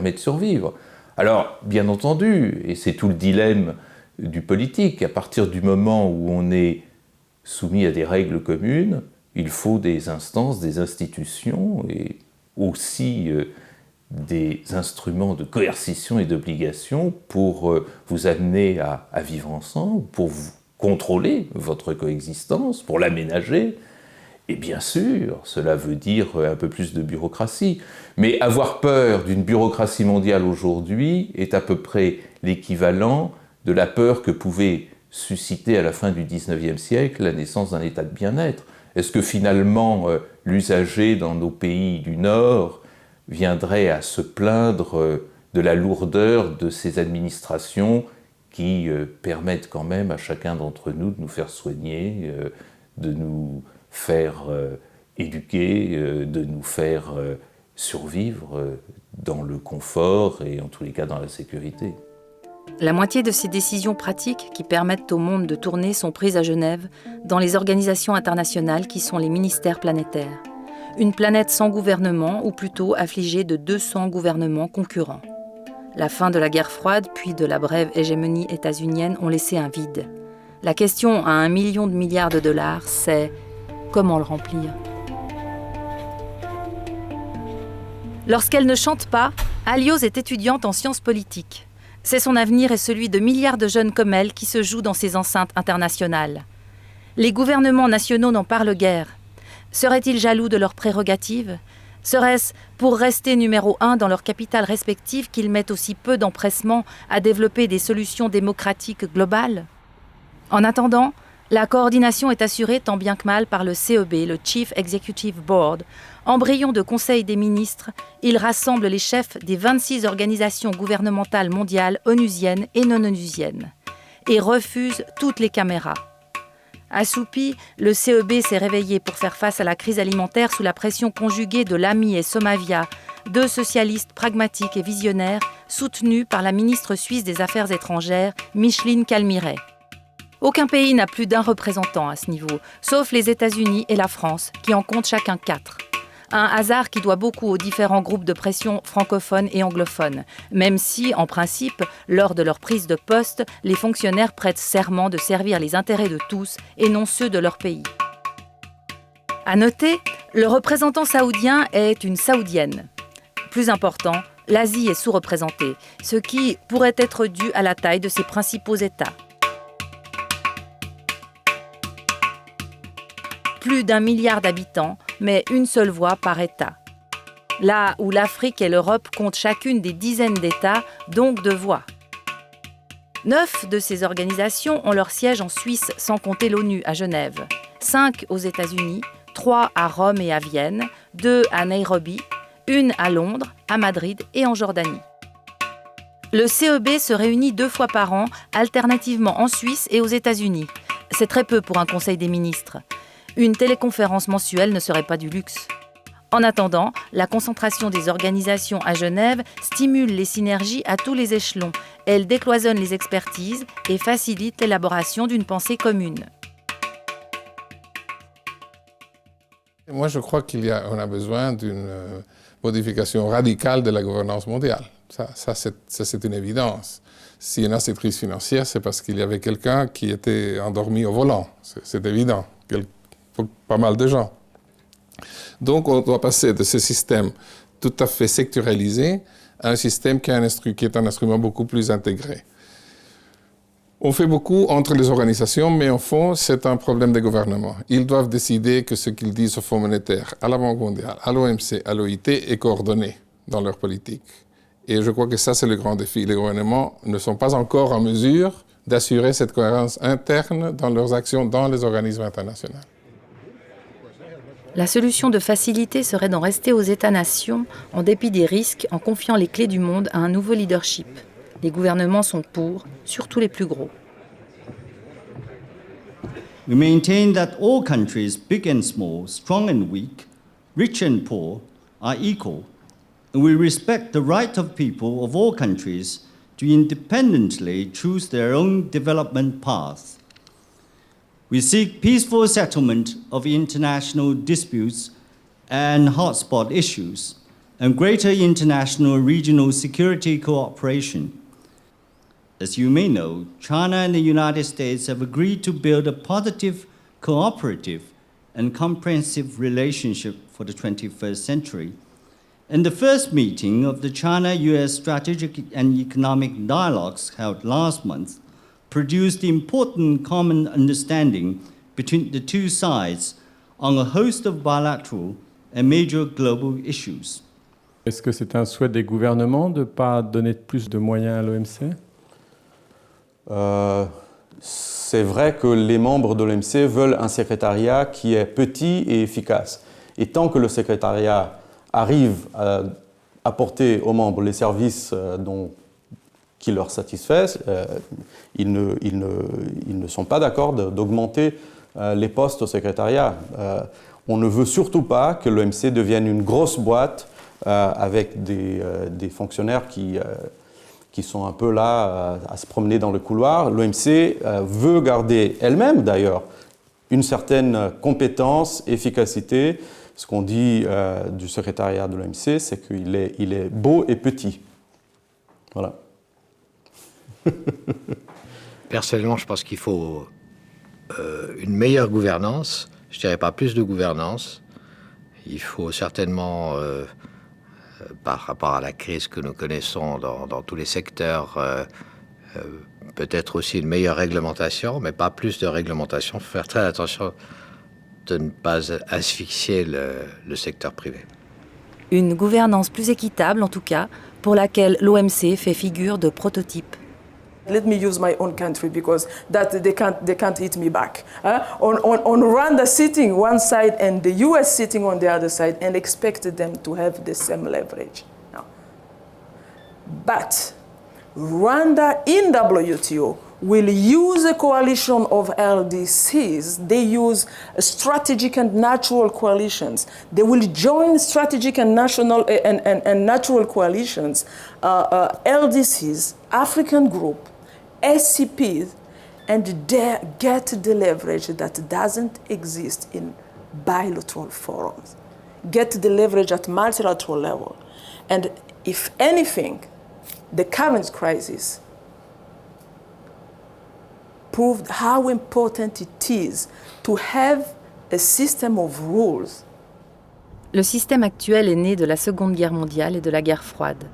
permet de survivre. Alors, bien entendu, et c'est tout le dilemme du politique, à partir du moment où on est soumis à des règles communes, il faut des instances, des institutions et aussi des instruments de coercition et d'obligation pour vous amener à vivre ensemble, pour vous contrôler votre coexistence, pour l'aménager. Et bien sûr, cela veut dire un peu plus de bureaucratie. Mais avoir peur d'une bureaucratie mondiale aujourd'hui est à peu près l'équivalent de la peur que pouvait susciter à la fin du XIXe siècle la naissance d'un état de bien-être. Est-ce que finalement l'usager dans nos pays du Nord viendrait à se plaindre de la lourdeur de ces administrations qui permettent quand même à chacun d'entre nous de nous faire soigner, de nous faire éduquer, de nous faire survivre dans le confort et en tous les cas dans la sécurité. La moitié de ces décisions pratiques qui permettent au monde de tourner sont prises à Genève, dans les organisations internationales qui sont les ministères planétaires. Une planète sans gouvernement, ou plutôt affligée de 200 gouvernements concurrents. La fin de la guerre froide, puis de la brève hégémonie états-unienne ont laissé un vide. La question à 1 million de milliards de dollars, c'est comment le remplir ? Lorsqu'elle ne chante pas, Alioz est étudiante en sciences politiques. C'est son avenir et celui de milliards de jeunes comme elle qui se jouent dans ces enceintes internationales. Les gouvernements nationaux n'en parlent guère. Seraient-ils jaloux de leurs prérogatives ? Serait-ce pour rester numéro 1 dans leurs capitales respectives qu'ils mettent aussi peu d'empressement à développer des solutions démocratiques globales ? En attendant, la coordination est assurée tant bien que mal par le CEB, le Chief Executive Board. Embryon de Conseil des ministres, il rassemble les chefs des 26 organisations gouvernementales mondiales onusiennes et non onusiennes et refuse toutes les caméras. Assoupi, le CEB s'est réveillé pour faire face à la crise alimentaire sous la pression conjuguée de l'AMI et Somavia, deux socialistes pragmatiques et visionnaires soutenus par la ministre suisse des Affaires étrangères, Micheline Calmiret. Aucun pays n'a plus d'un représentant à ce niveau, sauf les États-Unis et la France, qui en comptent chacun 4. Un hasard qui doit beaucoup aux différents groupes de pression francophones et anglophones, même si, en principe, lors de leur prise de poste, les fonctionnaires prêtent serment de servir les intérêts de tous et non ceux de leur pays. À noter, le représentant saoudien est une saoudienne. Plus important, l'Asie est sous-représentée, ce qui pourrait être dû à la taille de ses principaux États. Plus d'1 milliard d'habitants, mais une seule voix par État. Là où l'Afrique et l'Europe comptent chacune des dizaines d'États, donc de voix. 9 de ces organisations ont leur siège en Suisse, sans compter l'ONU à Genève. 5 aux États-Unis, 3 à Rome et à Vienne, 2 à Nairobi, 1 à Londres, à Madrid et en Jordanie. Le CEB se réunit 2 fois par an, alternativement en Suisse et aux États-Unis. C'est très peu pour un conseil des ministres. Une téléconférence mensuelle ne serait pas du luxe. En attendant, la concentration des organisations à Genève stimule les synergies à tous les échelons. Elle décloisonne les expertises et facilite l'élaboration d'une pensée commune. Moi, je crois qu'on a besoin d'une modification radicale de la gouvernance mondiale. Ça, c'est une évidence. S'il y a cette crise financière, c'est parce qu'il y avait quelqu'un qui était endormi au volant. C'est évident. Pour pas mal de gens. Donc, on doit passer de ce système tout à fait sectorialisé à un système qui est un instrument beaucoup plus intégré. On fait beaucoup entre les organisations, mais au fond, c'est un problème des gouvernements. Ils doivent décider que ce qu'ils disent au Fonds monétaire, à la Banque mondiale, à l'OMC, à l'OIT est coordonné dans leur politique. Et je crois que ça, c'est le grand défi. Les gouvernements ne sont pas encore en mesure d'assurer cette cohérence interne dans leurs actions dans les organismes internationaux. La solution de facilité serait d'en rester aux États-nations, en dépit des risques, en confiant les clés du monde à un nouveau leadership. Les gouvernements sont pour, surtout les plus gros. We maintain that all countries, big and small, strong and weak, rich and poor, are equal, and we respect the right of people of all countries to independently choose their own development path. We seek peaceful settlement of international disputes and hotspot issues, and greater international regional security cooperation. As you may know, China and the United States have agreed to build a positive, cooperative, and comprehensive relationship for the 21st century. In the first meeting of the China-US Strategic and Economic Dialogues held last month, produced important common understanding between the two sides on a host of bilateral and major global issues. Est-ce que c'est un souhait des gouvernements de ne pas donner plus de moyens à l'OMC ? C'est vrai que les membres de l'OMC veulent un secrétariat qui est petit et efficace. Et tant que le secrétariat arrive à apporter aux membres les services qui leur satisfaisent, ils ne sont pas d'accord d'augmenter les postes au secrétariat. On ne veut surtout pas que l'OMC devienne une grosse boîte avec des fonctionnaires qui sont un peu là à se promener dans le couloir. L'OMC veut garder elle-même d'ailleurs une certaine compétence, efficacité. Ce qu'on dit du secrétariat de l'OMC, c'est qu'il est beau et petit. Voilà. Personnellement, je pense qu'il faut une meilleure gouvernance. Je ne dirais pas plus de gouvernance. Il faut certainement, par rapport à la crise que nous connaissons dans tous les secteurs, peut-être aussi une meilleure réglementation, mais pas plus de réglementation. Il faut faire très attention de ne pas asphyxier le secteur privé. Une gouvernance plus équitable, en tout cas, pour laquelle l'OMC fait figure de prototype. Let me use my own country because that they can't hit me back. On Rwanda sitting one side and the US sitting on the other side and expect them to have the same leverage. No. But Rwanda in WTO will use a coalition of LDCs. They use strategic and natural coalitions. They will join strategic and national and natural coalitions, LDCs, African group, SCPs, and get the leverage that doesn't exist in bilateral forums. Get the leverage at multilateral level. And if anything, the current crisis proved how important it is to have a system of rules. Le système actuel est né de la Seconde Guerre mondiale et de la guerre froide.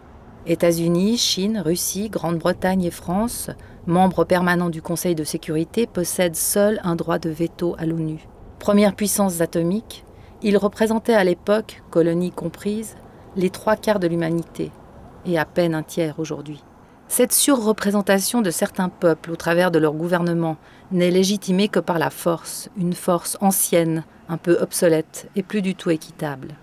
États-Unis, Chine, Russie, Grande-Bretagne et France, membres permanents du Conseil de sécurité, possèdent seuls un droit de veto à l'ONU. Premières puissances atomiques, ils représentaient à l'époque, colonies comprises, les 3/4 de l'humanité, et à peine un tiers aujourd'hui. Cette surreprésentation de certains peuples au travers de leur gouvernement n'est légitimée que par la force, une force ancienne, un peu obsolète et plus du tout équitable.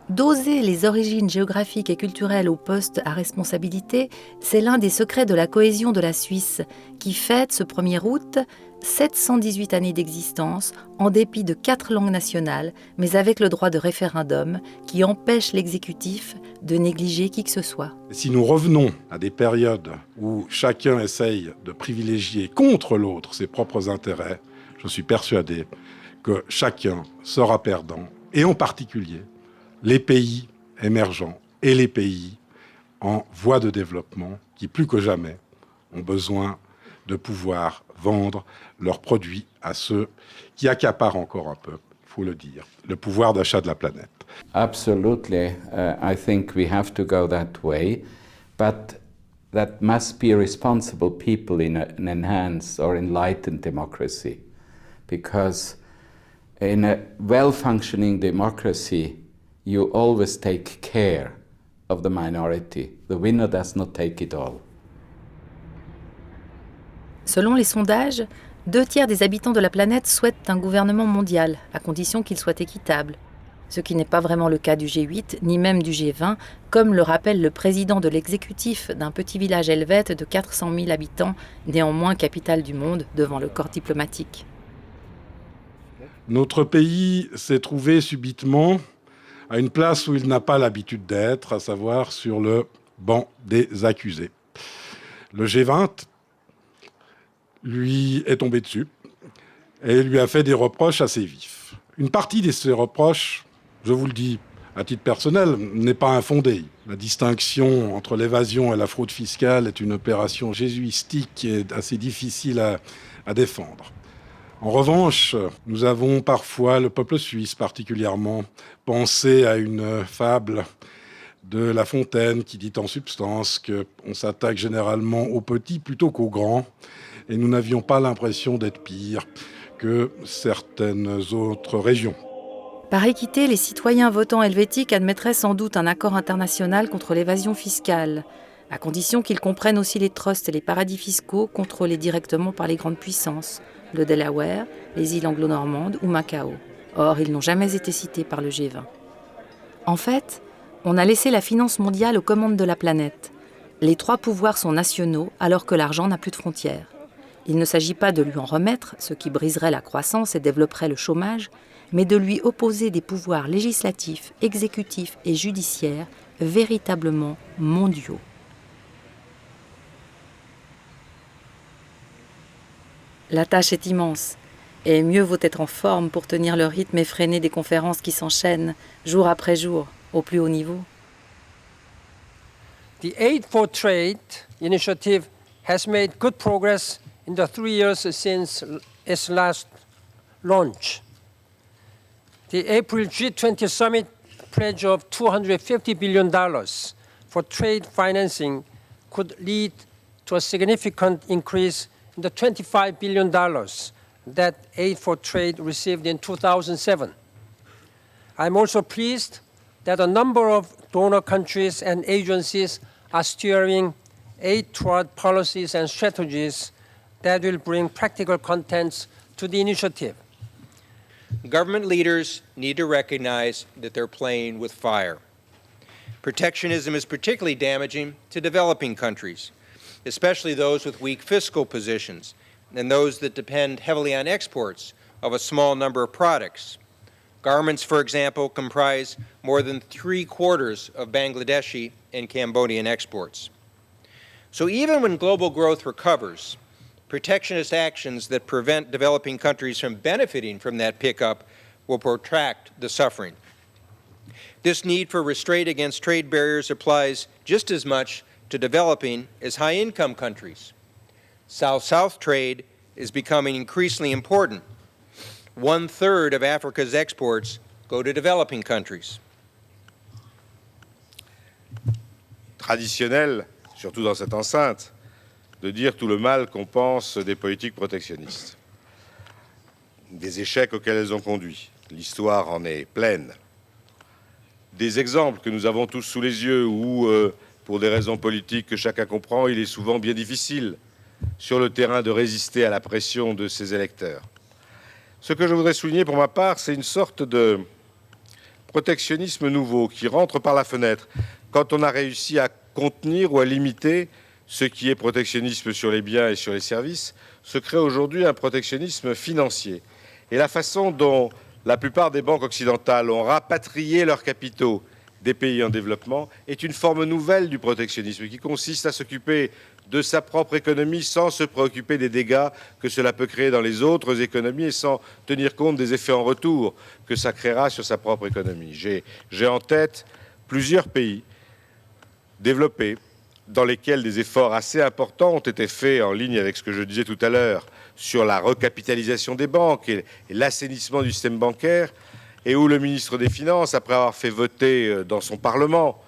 Doser les origines géographiques et culturelles aux postes à responsabilité, c'est l'un des secrets de la cohésion de la Suisse, qui fête ce 1er août 718 années d'existence, en dépit de 4 langues nationales, mais avec le droit de référendum qui empêche l'exécutif de négliger qui que ce soit. Si nous revenons à des périodes où chacun essaye de privilégier contre l'autre ses propres intérêts, je suis persuadé que chacun sera perdant, et en particulier les pays émergents et les pays en voie de développement qui, plus que jamais, ont besoin de pouvoir vendre leurs produits à ceux qui accaparent encore un peu, il faut le dire, le pouvoir d'achat de la planète. Absolutely, I think we have to go that way, but that must be responsible people in an enhanced or enlightened democracy, because in a well-functioning democracy, you always take care of the minority. The winner does not take it all. Selon les sondages, 2/3 des habitants de la planète souhaitent un gouvernement mondial, à condition qu'il soit équitable. Ce qui n'est pas vraiment le cas du G8, ni même du G20, comme le rappelle le président de l'exécutif d'un petit village helvète de 400 000 habitants, néanmoins capitale du monde, devant le corps diplomatique. Notre pays s'est trouvé subitement à une place où il n'a pas l'habitude d'être, à savoir sur le banc des accusés. Le G20 lui est tombé dessus et lui a fait des reproches assez vifs. Une partie de ces reproches, je vous le dis à titre personnel, n'est pas infondée. La distinction entre l'évasion et la fraude fiscale est une opération jésuistique qui est assez difficile à défendre. En revanche, nous avons parfois, le peuple suisse particulièrement, pensé à une fable de La Fontaine qui dit en substance qu'on s'attaque généralement aux petits plutôt qu'aux grands, et nous n'avions pas l'impression d'être pire que certaines autres régions. Par équité, les citoyens votants helvétiques admettraient sans doute un accord international contre l'évasion fiscale, à condition qu'ils comprennent aussi les trusts et les paradis fiscaux contrôlés directement par les grandes puissances, le Delaware, les îles anglo-normandes ou Macao. Or, ils n'ont jamais été cités par le G20. En fait, on a laissé la finance mondiale aux commandes de la planète. Les 3 pouvoirs sont nationaux alors que l'argent n'a plus de frontières. Il ne s'agit pas de lui en remettre, ce qui briserait la croissance et développerait le chômage, mais de lui opposer des pouvoirs législatifs, exécutifs et judiciaires véritablement mondiaux. La tâche est immense, et mieux vaut être en forme pour tenir le rythme effréné des conférences qui s'enchaînent, jour après jour, au plus haut niveau. The Aid for Trade initiative has made good progress in the 3 years since its last launch. The April G20 summit pledge of $250 billion for trade financing could lead to a significant increase in the $25 billion that Aid for Trade received in 2007. I'm also pleased that a number of donor countries and agencies are steering aid toward policies and strategies that will bring practical contents to the initiative. Government leaders need to recognize that they're playing with fire. Protectionism is particularly damaging to developing countries, especially those with weak fiscal positions and those that depend heavily on exports of a small number of products. Garments, for example, comprise more than 3/4 of Bangladeshi and Cambodian exports. So even when global growth recovers, protectionist actions that prevent developing countries from benefiting from that pickup will protract the suffering. This need for restraint against trade barriers applies just as much to developing as high-income countries. South-South trade is becoming increasingly important. 1/3 of Africa's exports go to developing countries. Traditionnel, surtout dans cette enceinte, de dire tout le mal qu'on pense des politiques protectionnistes, des échecs auxquels elles ont conduit. L'histoire en est pleine. Des exemples que nous avons tous sous les yeux où, pour des raisons politiques que chacun comprend, il est souvent bien difficile sur le terrain de résister à la pression de ses électeurs. Ce que je voudrais souligner pour ma part, c'est une sorte de protectionnisme nouveau qui rentre par la fenêtre quand on a réussi à contenir ou à limiter ce qui est protectionnisme sur les biens et sur les services, se crée aujourd'hui un protectionnisme financier. Et la façon dont la plupart des banques occidentales ont rapatrié leurs capitaux des pays en développement est une forme nouvelle du protectionnisme qui consiste à s'occuper de sa propre économie sans se préoccuper des dégâts que cela peut créer dans les autres économies et sans tenir compte des effets en retour que ça créera sur sa propre économie. J'ai en tête plusieurs pays développés dans lesquels des efforts assez importants ont été faits en ligne avec ce que je disais tout à l'heure sur la recapitalisation des banques et l'assainissement du système bancaire, et où le ministre des Finances, après avoir fait voter dans son Parlement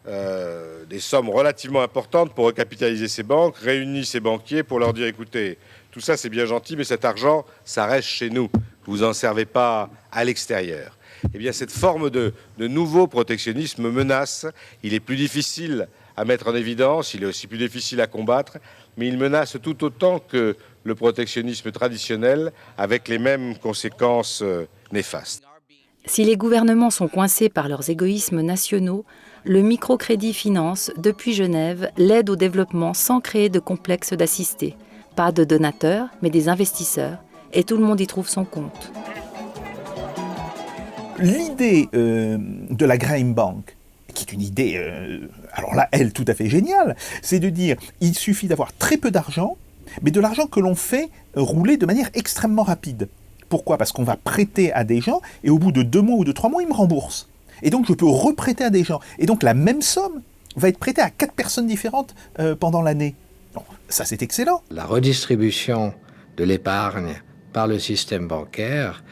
des sommes relativement importantes pour recapitaliser ces banques, réunit ces banquiers pour leur dire « Écoutez, tout ça c'est bien gentil, mais cet argent, ça reste chez nous. Vous n'en servez pas à l'extérieur. » Eh bien, cette forme de nouveau protectionnisme menace. Il est plus difficile à mettre en évidence, il est aussi plus difficile à combattre, mais il menace tout autant que le protectionnisme traditionnel, avec les mêmes conséquences néfastes. Si les gouvernements sont coincés par leurs égoïsmes nationaux, le microcrédit finance, depuis Genève, l'aide au développement sans créer de complexe d'assister. Pas de donateurs, mais des investisseurs, et tout le monde y trouve son compte. L'idée de la Grain Bank, qui est une idée, alors là, elle, tout à fait géniale, c'est de dire il suffit d'avoir très peu d'argent, mais de l'argent que l'on fait rouler de manière extrêmement rapide. Pourquoi ? Parce qu'on va prêter à des gens et au bout de 2 mois ou de 3 mois, ils me remboursent. Et donc je peux reprêter à des gens. Et donc la même somme va être prêtée à 4 personnes différentes pendant l'année. Bon, ça c'est excellent. La redistribution de l'épargne par le système bancaire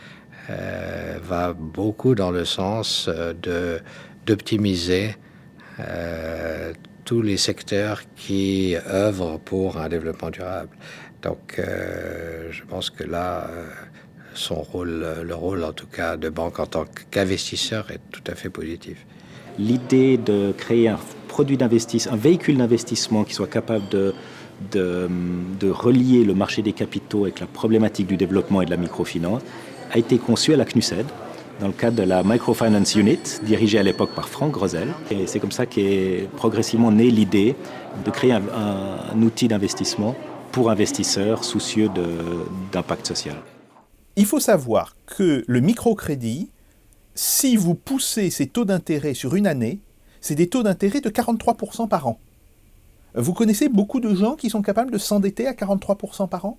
va beaucoup dans le sens d'optimiser tous les secteurs qui œuvrent pour un développement durable. Donc je pense que là, son rôle, le rôle en tout cas de banque en tant qu'investisseur est tout à fait positif. L'idée de créer un produit d'investissement, un véhicule d'investissement qui soit capable de relier le marché des capitaux avec la problématique du développement et de la microfinance a été conçue à la CNUSED dans le cadre de la Microfinance Unit, dirigée à l'époque par Franck Grosel. Et c'est comme ça qu'est progressivement née l'idée de créer un outil d'investissement pour investisseurs soucieux d'impact social. Il faut savoir que le microcrédit, si vous poussez ces taux d'intérêt sur une année, c'est des taux d'intérêt de 43% par an. Vous connaissez beaucoup de gens qui sont capables de s'endetter à 43% par an?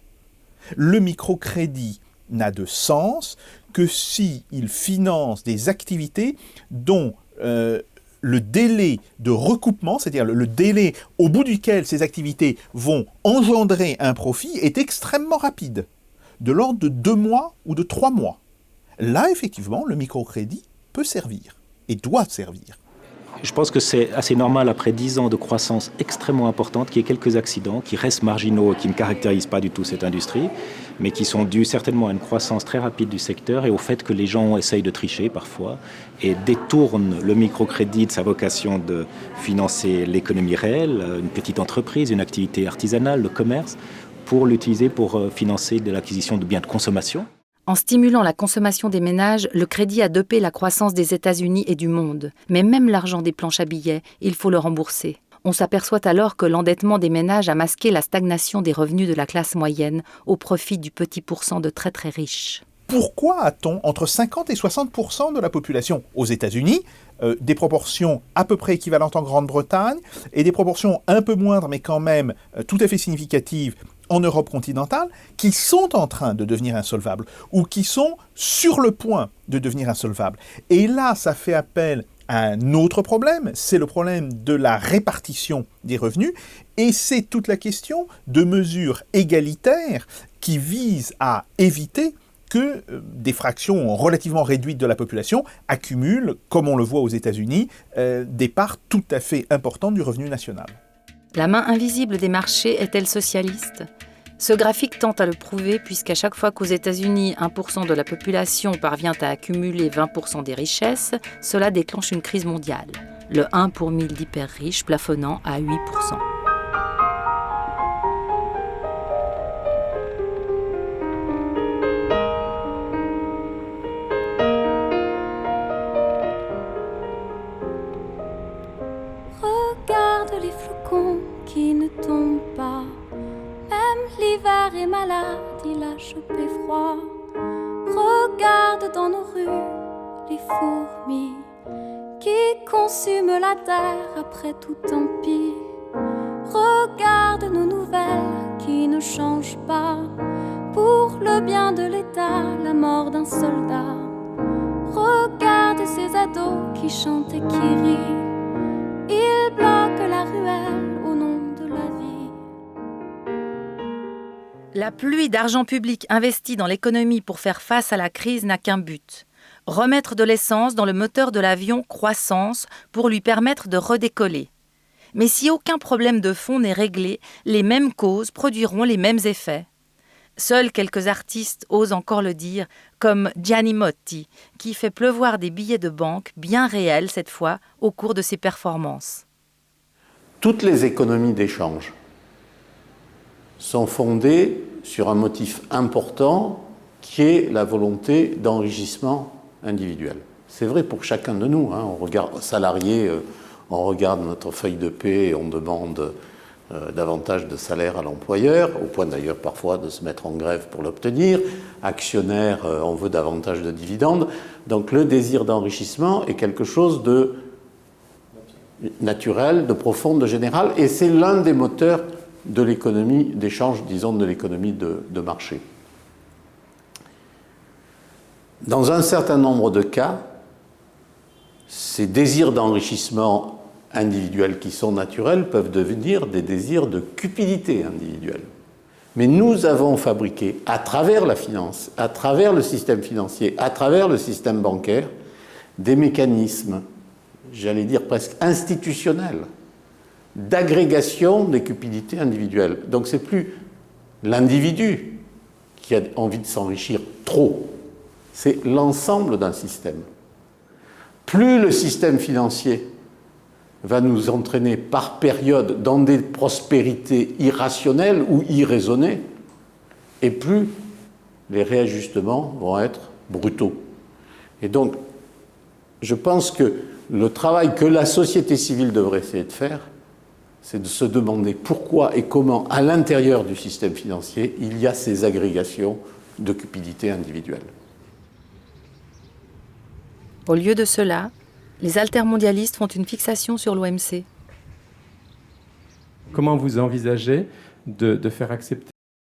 Le microcrédit n'a de sens que s'il finance des activités dont le délai de recoupement, c'est-à-dire le délai au bout duquel ces activités vont engendrer un profit, est extrêmement rapide, de l'ordre de 2 mois ou de 3 mois. Là, effectivement, le microcrédit peut servir et doit servir. Je pense que c'est assez normal, après 10 ans de croissance extrêmement importante, qu'il y ait quelques accidents qui restent marginaux et qui ne caractérisent pas du tout cette industrie, mais qui sont dus certainement à une croissance très rapide du secteur et au fait que les gens essayent de tricher parfois et détournent le microcrédit de sa vocation de financer l'économie réelle, une petite entreprise, une activité artisanale, le commerce, pour l'utiliser pour financer de l'acquisition de biens de consommation. En stimulant la consommation des ménages, le crédit a dopé la croissance des États-Unis et du monde. Mais même l'argent des planches à billets, il faut le rembourser. On s'aperçoit alors que l'endettement des ménages a masqué la stagnation des revenus de la classe moyenne au profit du petit pourcent de très très riches. Pourquoi a-t-on entre 50 et 60% de la population aux États-Unis, des proportions à peu près équivalentes en Grande-Bretagne, et des proportions un peu moindres mais quand même tout à fait significatives en Europe continentale, qui sont en train de devenir insolvables, ou qui sont sur le point de devenir insolvables. Et là, ça fait appel à un autre problème, c'est le problème de la répartition des revenus, et c'est toute la question de mesures égalitaires qui visent à éviter que des fractions relativement réduites de la population accumulent, comme on le voit aux États-Unis, des parts tout à fait importantes du revenu national. La main invisible des marchés est-elle socialiste ? Ce graphique tente à le prouver puisqu'à chaque fois qu'aux États-Unis, 1% de la population parvient à accumuler 20% des richesses, cela déclenche une crise mondiale. Le 1 pour 1000 d'hyper riches plafonnant à 8%. Regarde les flocons qui ne tombent pas. Même l'hiver est malade, il a chopé froid. Regarde dans nos rues les fourmis qui consument la terre après tout empire. Regarde nos nouvelles qui ne changent pas. Pour le bien de l'État, la mort d'un soldat. Regarde ces ados qui chantent et qui rient. Ils bloquent la ruelle au nom de la vie. La pluie d'argent public investi dans l'économie pour faire face à la crise n'a qu'un but. Remettre de l'essence dans le moteur de l'avion croissance pour lui permettre de redécoller. Mais si aucun problème de fond n'est réglé, les mêmes causes produiront les mêmes effets. Seuls quelques artistes osent encore le dire, comme Gianni Motti, qui fait pleuvoir des billets de banque, bien réels cette fois, au cours de ses performances. Toutes les économies d'échange sont fondées sur un motif important qui est la volonté d'enrichissement individuel. C'est vrai pour chacun de nous. On regarde salarié, on regarde notre feuille de paie et on demande davantage de salaire à l'employeur, au point d'ailleurs parfois de se mettre en grève pour l'obtenir. Actionnaire, on veut davantage de dividendes. Donc le désir d'enrichissement est quelque chose de naturel, de profond, de général, et c'est l'un des moteurs de l'économie d'échange, disons de l'économie de marché. Dans un certain nombre de cas, ces désirs d'enrichissement individuel qui sont naturels peuvent devenir des désirs de cupidité individuelle. Mais nous avons fabriqué, à travers la finance, à travers le système financier, à travers le système bancaire, des mécanismes, j'allais dire presque institutionnels, d'agrégation des cupidités individuelles. Donc c'est plus l'individu qui a envie de s'enrichir trop, c'est l'ensemble d'un système. Plus le système financier va nous entraîner par période dans des prospérités irrationnelles ou irraisonnées, et plus les réajustements vont être brutaux. Et donc, je pense que le travail que la société civile devrait essayer de faire, c'est de se demander pourquoi et comment, à l'intérieur du système financier, il y a ces agrégations de cupidité individuelle. Au lieu de cela, les altermondialistes font une fixation sur l'OMC. Comment vous envisagez de faire accepter